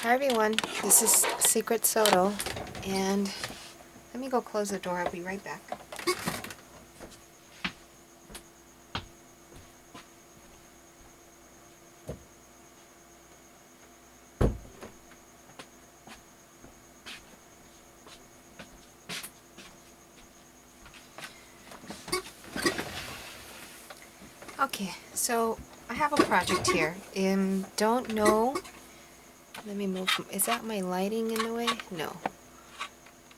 Hi everyone, this is Secret Soto, and let me go close the door. I'll be right back. Okay, so I have a project here. Don't know. Let me move. Is that my lighting in the way? No.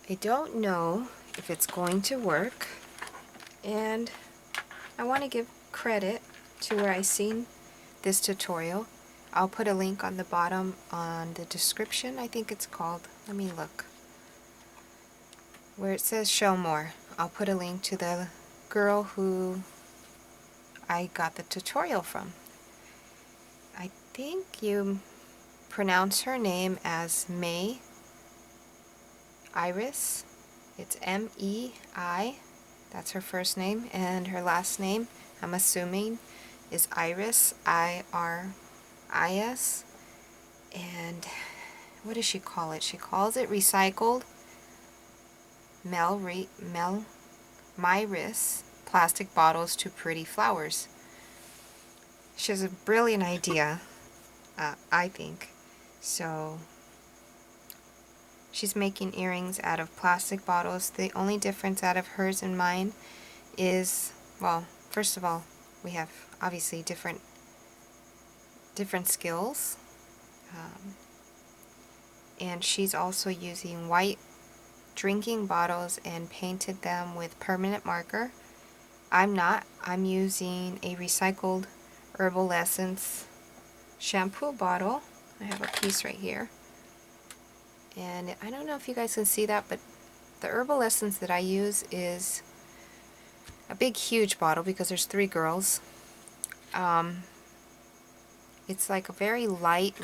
I don't know if it's going to work, and I want to give credit to where I seen this tutorial. I'll put a link on the bottom on the description. I think it's called. Let me look. Where it says show more, I'll put a link to the girl who I got the tutorial from. I think you pronounce her name as May Iris. It's M-E-I. That's her first name, and her last name, I'm assuming, is Iris, I-R-I-S. And what does she call it? She calls it recycled Myris plastic bottles to pretty flowers. She has a brilliant idea, I think. So she's making earrings out of plastic bottles. The only difference out of hers and mine is, well, first of all, we have obviously different skills. And she's also using white drinking bottles and painted them with permanent marker. I'm not. I'm using a recycled Herbal Essence shampoo bottle. I have a piece right here. And I don't know if you guys can see that, but the Herbal Essence that I use is a big, huge bottle because there's 3 girls. It's like a very light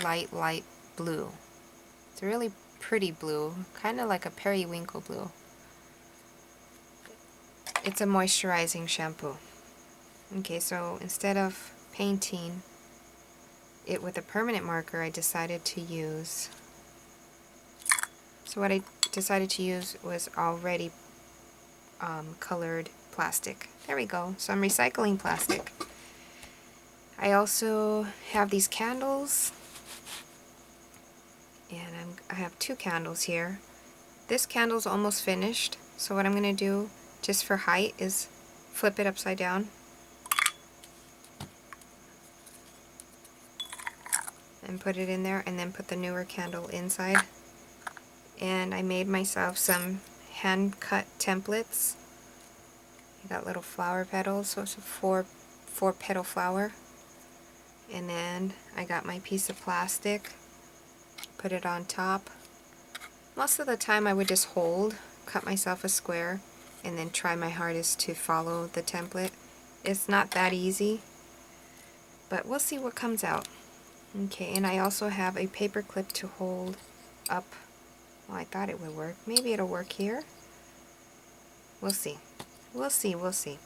blue. It's a really pretty blue, kind of like a periwinkle blue. It's a moisturizing shampoo. Okay, so instead of painting it with a permanent marker, I decided to use, so what I decided to use was already colored plastic. There we go. So I'm recycling plastic. I also have these candles, and I have 2 candles here. This candle's almost finished, so what I'm going to do just for height is flip it upside down and put it in there, and then put the newer candle inside. And I made myself some hand cut templates. I got little flower petals, so it's a 4 petal flower. And then I got my piece of plastic, put it on top. Most of the time I would just cut myself a square, and then try my hardest to follow the template. It's not that easy, but we'll see what comes out. Okay, and I also have a paper clip to hold up. Well, I thought it would work. Maybe it'll work here. We'll see. We'll see, we'll see.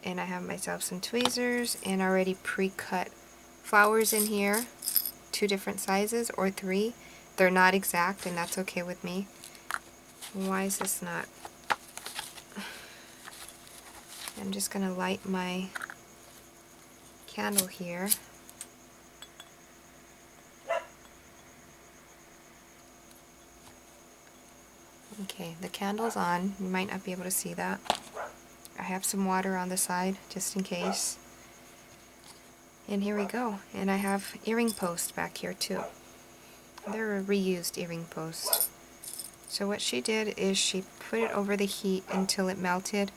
And I have myself some tweezers and already pre-cut flowers in here. 2 different sizes, or 3. They're not exact, and that's okay with me. Why is this not? I'm just going to light my candle here. Okay, the candle's on. You might not be able to see that. I have some water on the side, just in case. And here we go. And I have earring posts back here too. They're a reused earring post. So what she did is she put it over the heat until it melted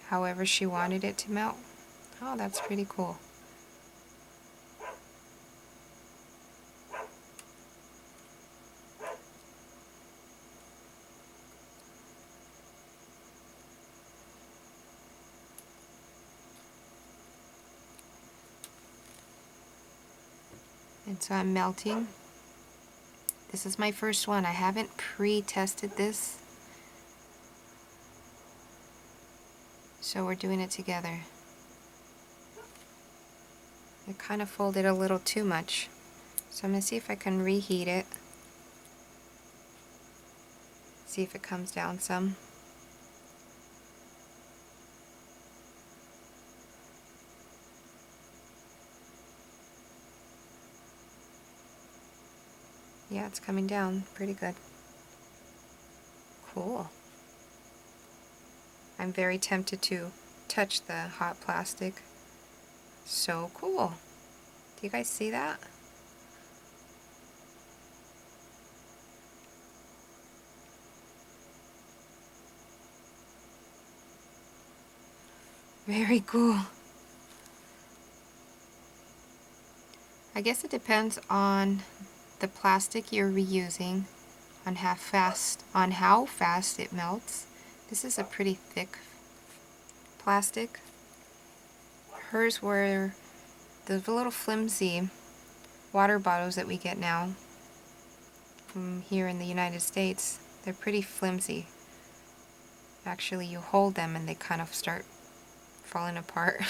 however she wanted it to melt. Oh, that's pretty cool. And so I'm melting. This is my first one. I haven't pre-tested this, so we're doing it together. I kind of folded a little too much, So I'm going to see if I can reheat it. See if it comes down some. Yeah, it's coming down pretty good. Cool. I'm very tempted to touch the hot plastic. So cool. Do you guys see that? Very cool. I guess it depends on the plastic you're reusing, on how fast it melts. This is a pretty thick plastic. Hers were the little flimsy water bottles that we get now from here in the United States. They're pretty flimsy. Actually, you hold them and they kind of start falling apart.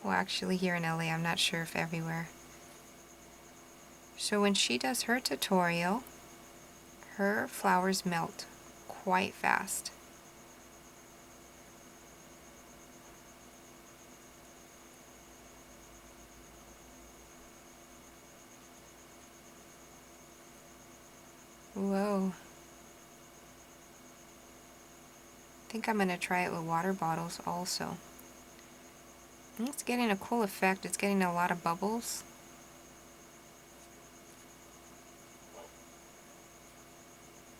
Well, actually here in LA, I'm not sure if everywhere. So when she does her tutorial, her flowers melt quite fast. Whoa. I think I'm going to try it with water bottles also. And it's getting a cool effect. It's getting a lot of bubbles.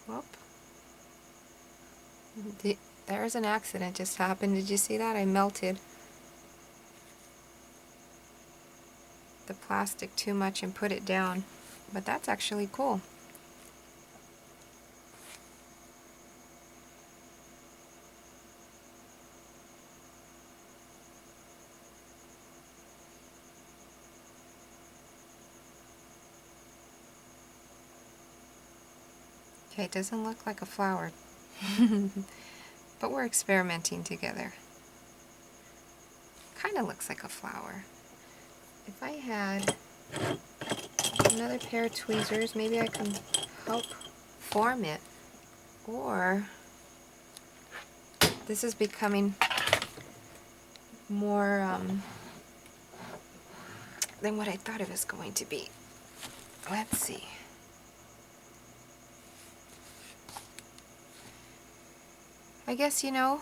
Whoop. There's an accident just happened. Did you see that? I melted the plastic too much and put it down. But that's actually cool. Okay, it doesn't look like a flower. But we're experimenting together. Kind of looks like a flower. If I had another pair of tweezers, maybe I can help form it. Or this is becoming more than what I thought it was going to be. Let's see. I guess, you know,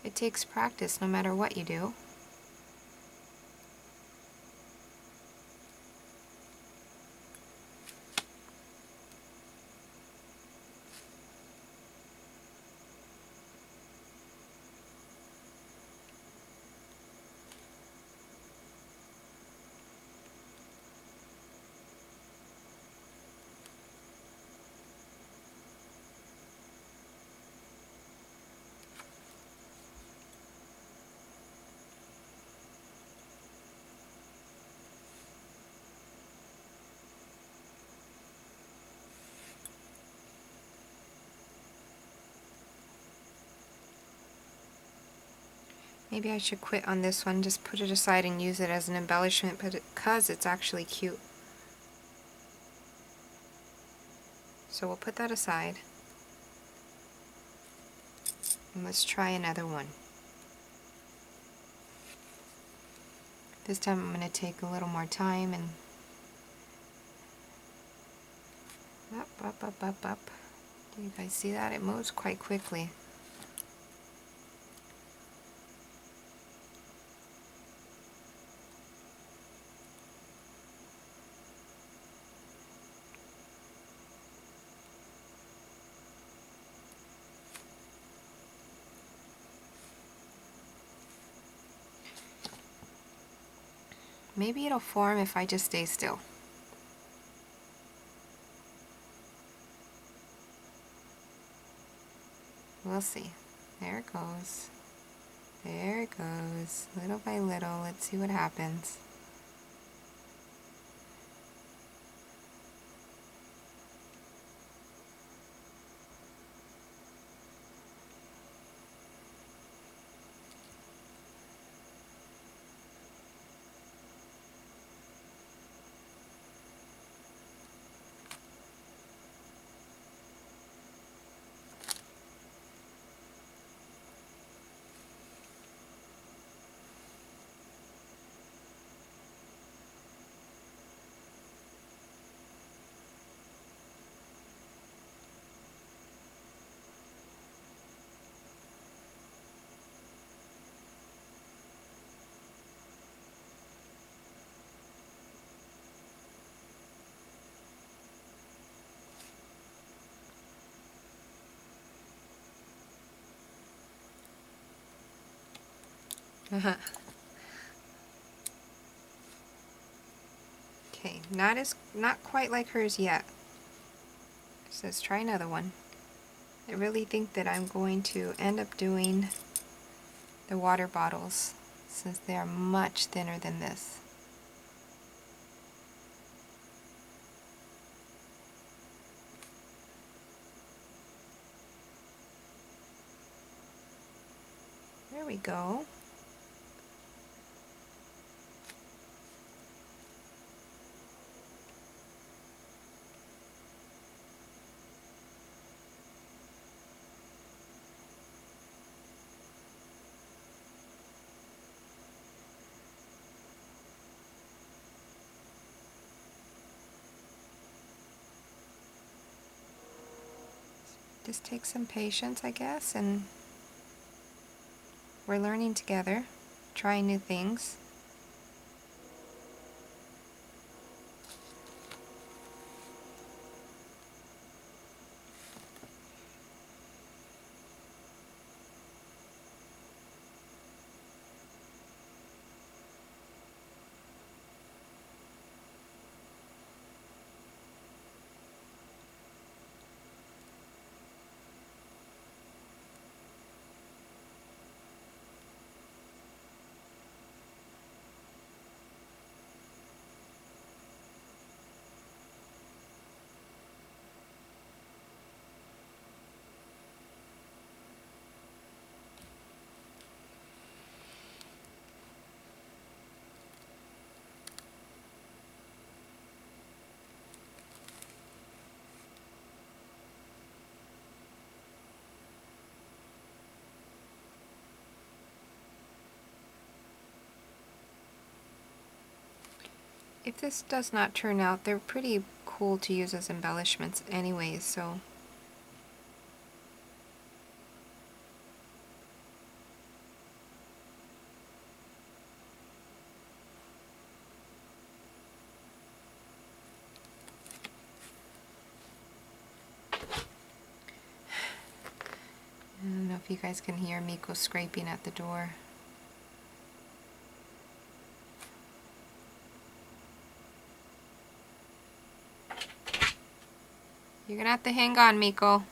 it takes practice no matter what you do. Maybe I should quit on this one, just put it aside and use it as an embellishment because it's actually cute. So we'll put that aside. And let's try another one. This time I'm going to take a little more time and up. Do you guys see that? It moves quite quickly. Maybe it'll form if I just stay still. We'll see. There it goes. There it goes. Little by little. Let's see what happens. Okay, not quite like hers yet. It says try another one. I really think that I'm going to end up doing the water bottles since they are much thinner than this. There we go. Just take some patience, I guess, and we're learning together, trying new things. If this does not turn out, they're pretty cool to use as embellishments anyways, so I don't know if you guys can hear Miko scraping at the door. You're gonna have to hang on, Miko.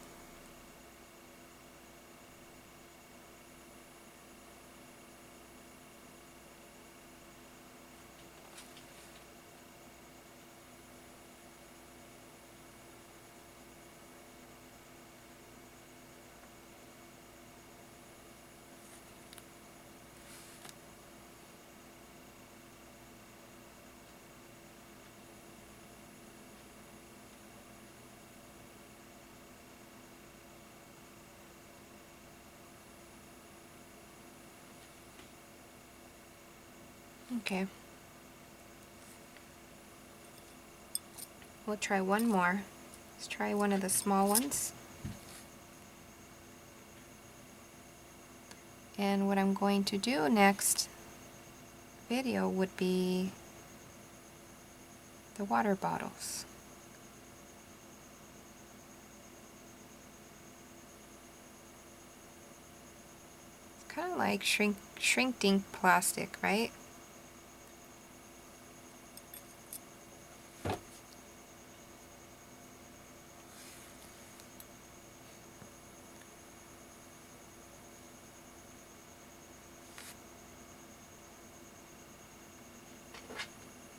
Okay. We'll try one more. Let's try one of the small ones. And what I'm going to do next video would be the water bottles. It's kind of like shrink ink plastic, right?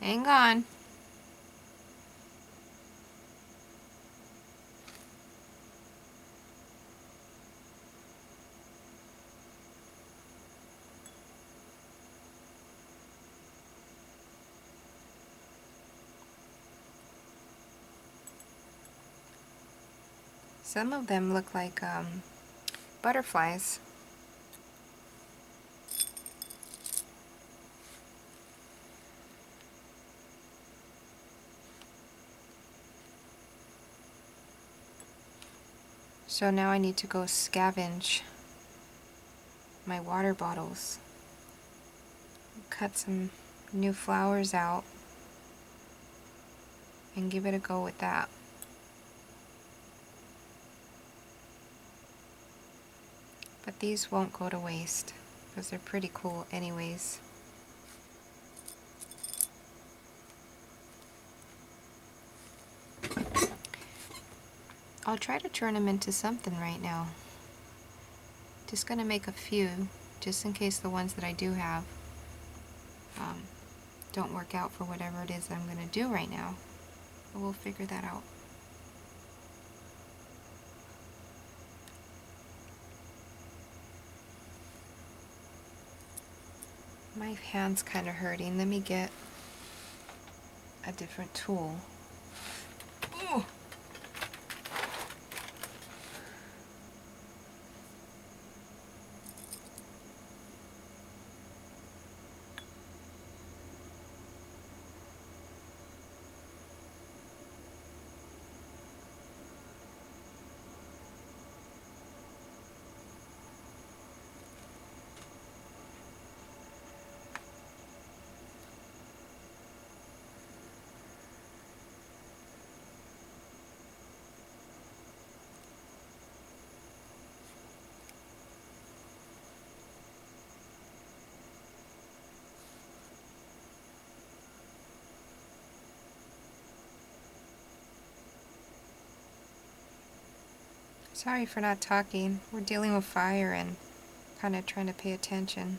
Hang on. Some of them look like butterflies. So now I need to go scavenge my water bottles. Cut some new flowers out and give it a go with that. But these won't go to waste. because they're pretty cool anyways. I'll try to turn them into something right now. Just gonna make a few, just in case the ones that I do have don't work out for whatever it is I'm gonna do right now. But we'll figure that out. My hand's kind of hurting. Let me get a different tool. Ooh. Sorry for not talking. We're dealing with fire and kind of trying to pay attention.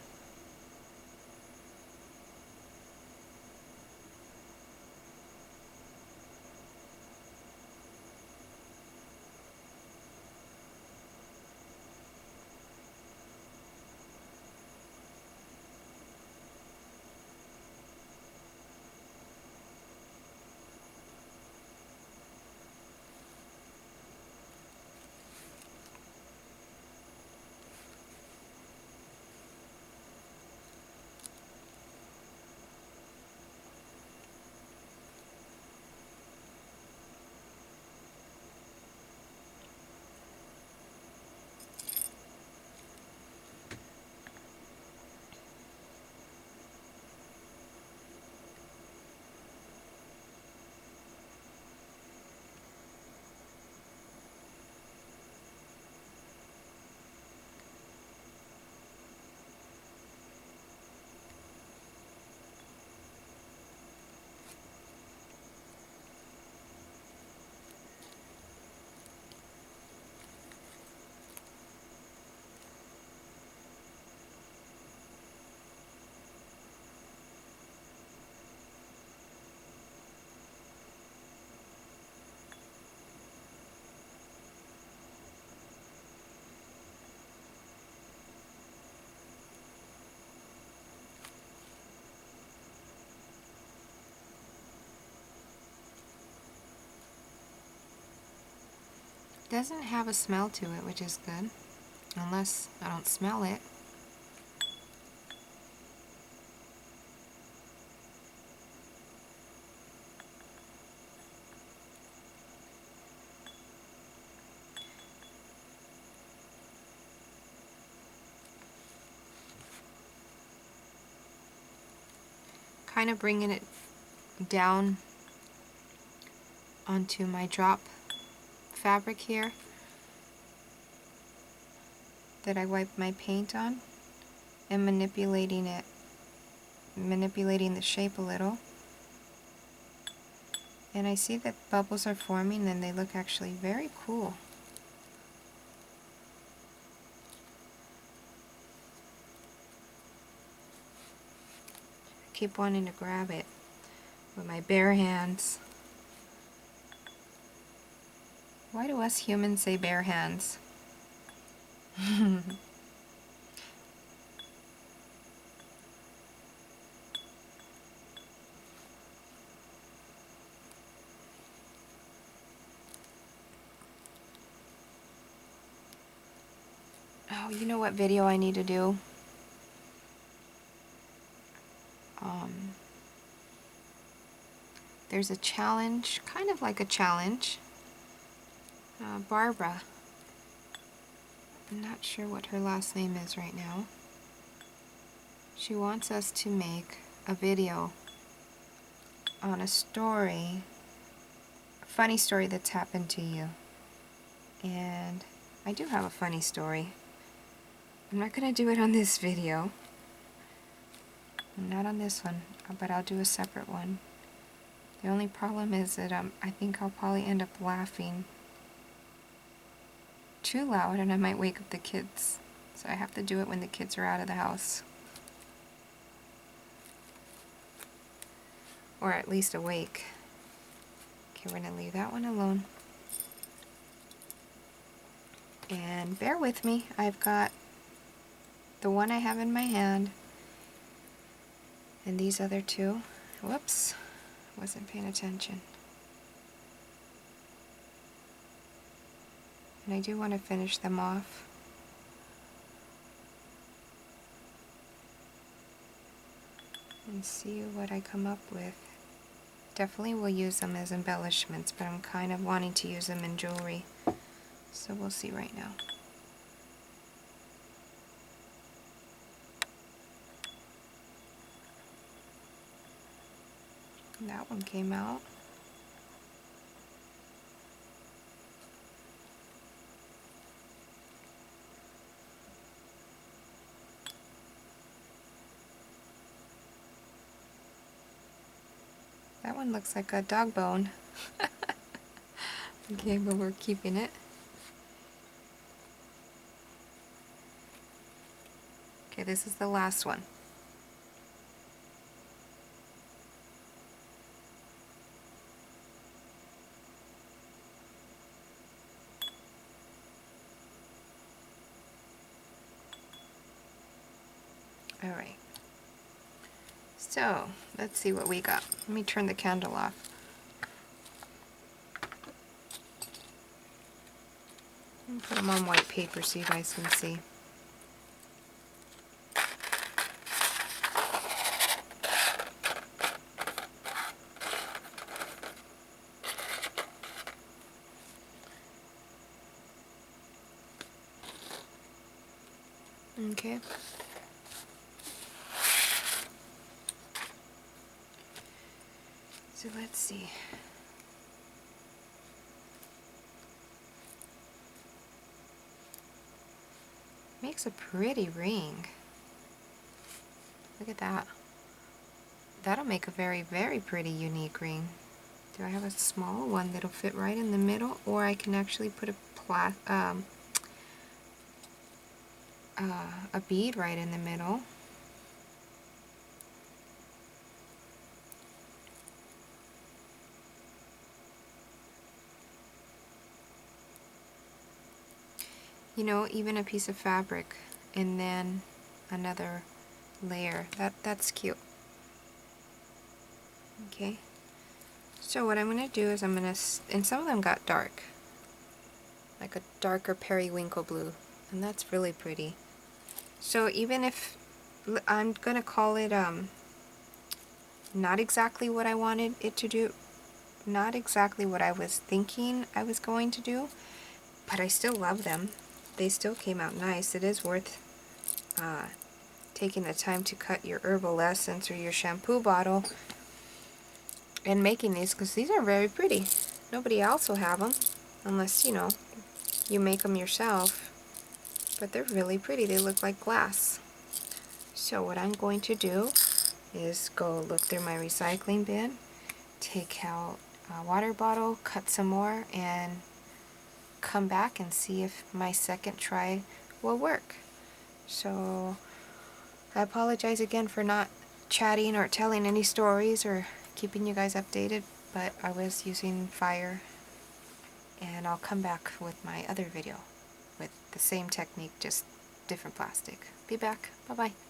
Doesn't have a smell to it, which is good, unless I don't smell it. Kind of bringing it down onto my drop fabric here that I wiped my paint on, and manipulating the shape a little. And I see that bubbles are forming and they look actually very cool. I keep wanting to grab it with my bare hands. Why do us humans say bare hands? Oh, you know what video I need to do? There's a challenge, kind of like a challenge. Barbara, I'm not sure what her last name is right now. She wants us to make a video on a story, a funny story that's happened to you. And I do have a funny story. I'm not going to do it on this video. Not on this one, but I'll do a separate one. The only problem is that I think I'll probably end up laughing too loud and I might wake up the kids. So I have to do it when the kids are out of the house. Or at least awake. Okay, we're going to leave that one alone. And bear with me, I've got the one I have in my hand and these other two. Whoops, wasn't paying attention. And I do want to finish them off. And see what I come up with. Definitely will use them as embellishments, but I'm kind of wanting to use them in jewelry. So we'll see right now. And that one came out. That one looks like a dog bone. Okay, but we're keeping it. Okay, this is the last one. Alright. So, let's see what we got. Let me turn the candle off. And put them on white paper so you guys can see. Okay. So let's see. Makes a pretty ring. Look at that. That'll make a very, very pretty unique ring. Do I have a small one that'll fit right in the middle, or I can actually put a bead right in the middle. You know, even a piece of fabric and then another layer. That's cute. Okay. So what I'm going to do is I'm going to, and some of them got dark, like a darker periwinkle blue, and that's really pretty. So even if I'm going to call it not exactly what I wanted it to do, not exactly what I was thinking I was going to do, but I still love them. They still came out nice. It is worth taking the time to cut your herbal essence or your shampoo bottle and making these, because these are very pretty. Nobody else will have them unless, you know, you make them yourself. But they're really pretty. They look like glass. So what I'm going to do is go look through my recycling bin, take out a water bottle, cut some more, and come back and see if my second try will work. So I apologize again for not chatting or telling any stories or keeping you guys updated, but I was using fire, and I'll come back with my other video with the same technique, just different plastic. Be back. Bye-bye.